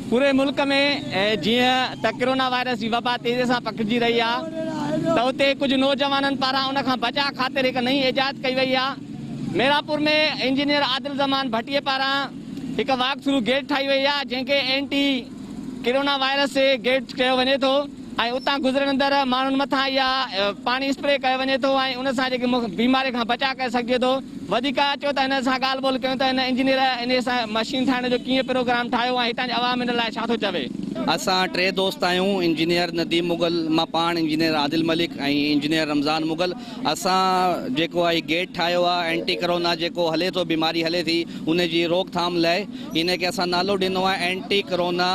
पूरे मुल्क में जीअं त कोरोना वायरस जी वबा तेज़ी सां पकिड़िजी रही आहे त उते कुझु नौजवाननि पारां उन खां बचाव ख़ातिर हिकु नई इजाद कई वई आहे। मेरापुर में इंजीनियर आदिल ज़मान भट्टीअ पारां हिकु वाक थ्रू गेट ठाही वई आहे जंहिंखे एंटी कोरोना वायरस से गेट कयो वञे थो ऐं उतां गुज़रंदड़ माण्हुनि मथां इहा पाणी स्प्रे कयो वञे थो ऐं उन सां जेकी बीमारी खां बचाव करे सघिजे थो। वधीक अचो त हिन सां ॻाल्हि ॿोल कयूं त हिन इंजीनियर इन सां मशीन ठाहिण जो कीअं प्रोग्राम ठाहियो ऐं हितां जी आवाम इन लाइ छा थो चवे। असां टे दोस्त आहियूं, इंजीनियर नदीम मुगल, मां पाण इंजीनियर आदिल मलिक ऐं इंजीनियर रमज़ान मुगल। असां जेको आहे गेट ठाहियो आहे एंटी कोरोना जेको हले थो, बीमारी हले थी उन जी रोकथाम लाइ इन खे असां नालो ॾिनो आहे anti corona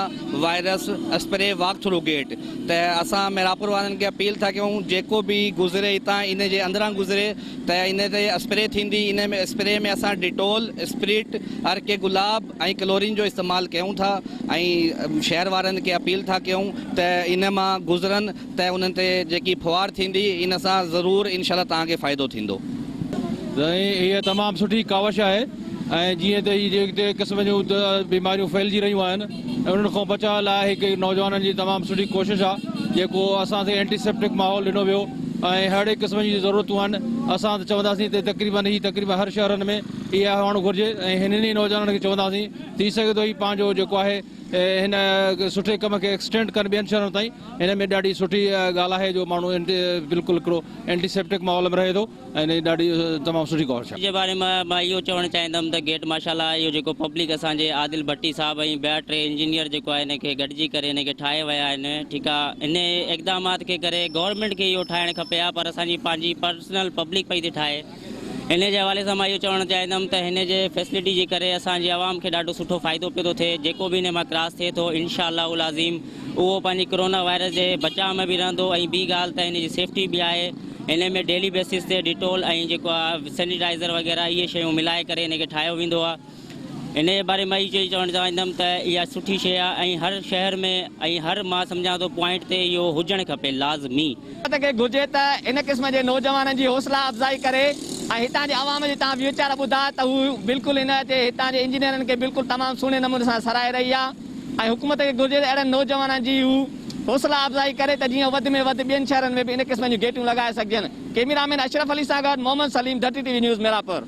virus spray walk through gate. त असां मेरापुर वारनि खे अपील था कयूं जेको बि गुज़रे हितां इन जे अंदरां गुज़रे त इन ते स्प्रे थींदी। इन में स्प्रे में असां डिटोल, स्प्रिट, अर्के गुलाब ऐं क्लोरीन जो इस्तेमालु कयूं था ऐं शहर वारनि खे अपील था कयूं त इन मां गुज़रनि त उन्हनि ते जेकी फुहार थींदी इन सां ज़रूरु इनशाला तव्हांखे फ़ाइदो थींदो। हीअ तमामु सुठी कावश आहे ऐं जीअं त हीअ जेके क़िस्म जूं बीमारियूं फैलिजी रहियूं आहिनि ऐं उन्हनि खां बचाव लाइ हिकु नौजवाननि जी तमामु सुठी कोशिशि आहे जेको असांखे एंटीसेप्टिक माहौल ॾिनो वियो ऐं हर क़िस्म जी ज़रूरतूं आहिनि। असां त चवंदासीं त तक़रीबन हर शहरनि में इहा हुअणु घुरिजे ऐं हिननि नौजवाननि खे चवंदासीं थी सघे थो ही पंहिंजो जेको आहे हिन सुठे कम खे एक्सटेंड कनि ॿियनि शहरनि ताईं। हिन में ॾाढी सुठी ॻाल्हि आहे जो माण्हू बिल्कुलु हिकिड़ो एंटीसेप्टिक माहौल में रहे थो ऐं ॾाढी तमामु सुठी कोशिशि आहे। जे बारे में मां इहो चवणु चाहींदुमि त गेट माशाल्लाह इहो जेको पब्लिक असांजे आदिल भट्टी साहब ऐं ॿिया टे इंजीनियर जेको आहे हिनखे गॾिजी करे हिनखे ठाहे विया आहिनि। ठीकु आहे, इन इक़दामात खे करे गवर्नमेंट खे इहो ठाहिणु खपे आहे पर असांजी पंहिंजी पर्सनल पब्लिक पई थी ठाहे। इन जे हवाले सां मां इहो चवणु चाहींदुमि त हिन जे फैसिलिटी जे करे असांजी आवाम खे ॾाढो सुठो फ़ाइदो पियो थो थिए। जेको बि हिन मां क्रॉस थिए थो इंशाअल्लाह अज़ीम उहो पंहिंजी कोरोना वायरस जे बचाव में बि रहंदो ऐं ॿी ॻाल्हि त हिन जी सेफ्टी बि आहे। हिन में डेली बेसिस ते डिटोल ऐं जेको आहे सैनिटाइज़र वग़ैरह इहे शयूं मिलाए करे हिन खे ठाहियो वेंदो आहे। इन जे बारे में इहो चवणु चाहींदुमि त इहा सुठी शइ आहे ऐं हर शहर में ऐं हर मां सम्झां थो पॉइंट ते इहो हुजणु खपे लाज़मी। घुरिजे त इन क़िस्म जे नौजवाननि जी हौसला अफ़ज़ाई करे ऐं हितां जे आवाम जे तव्हां वीचार ॿुधा त हू बिल्कुलु हिन ते हितां जे इंजीनियरनि खे बिल्कुलु तमामु सुहिणे नमूने सां सराहे रही आहे ऐं हुकूमत खे घुरिजे त अहिड़नि नौजवाननि जी हू हौसला अफ़ज़ाई करे त जीअं वधि में वधि ॿियनि शहरनि में बि इन क़िस्म जूं गेटूं लॻाए सघजनि। कैमरामैन अशरफ अली सां गॾु Mohammad Salim, DT TV news, Merapur.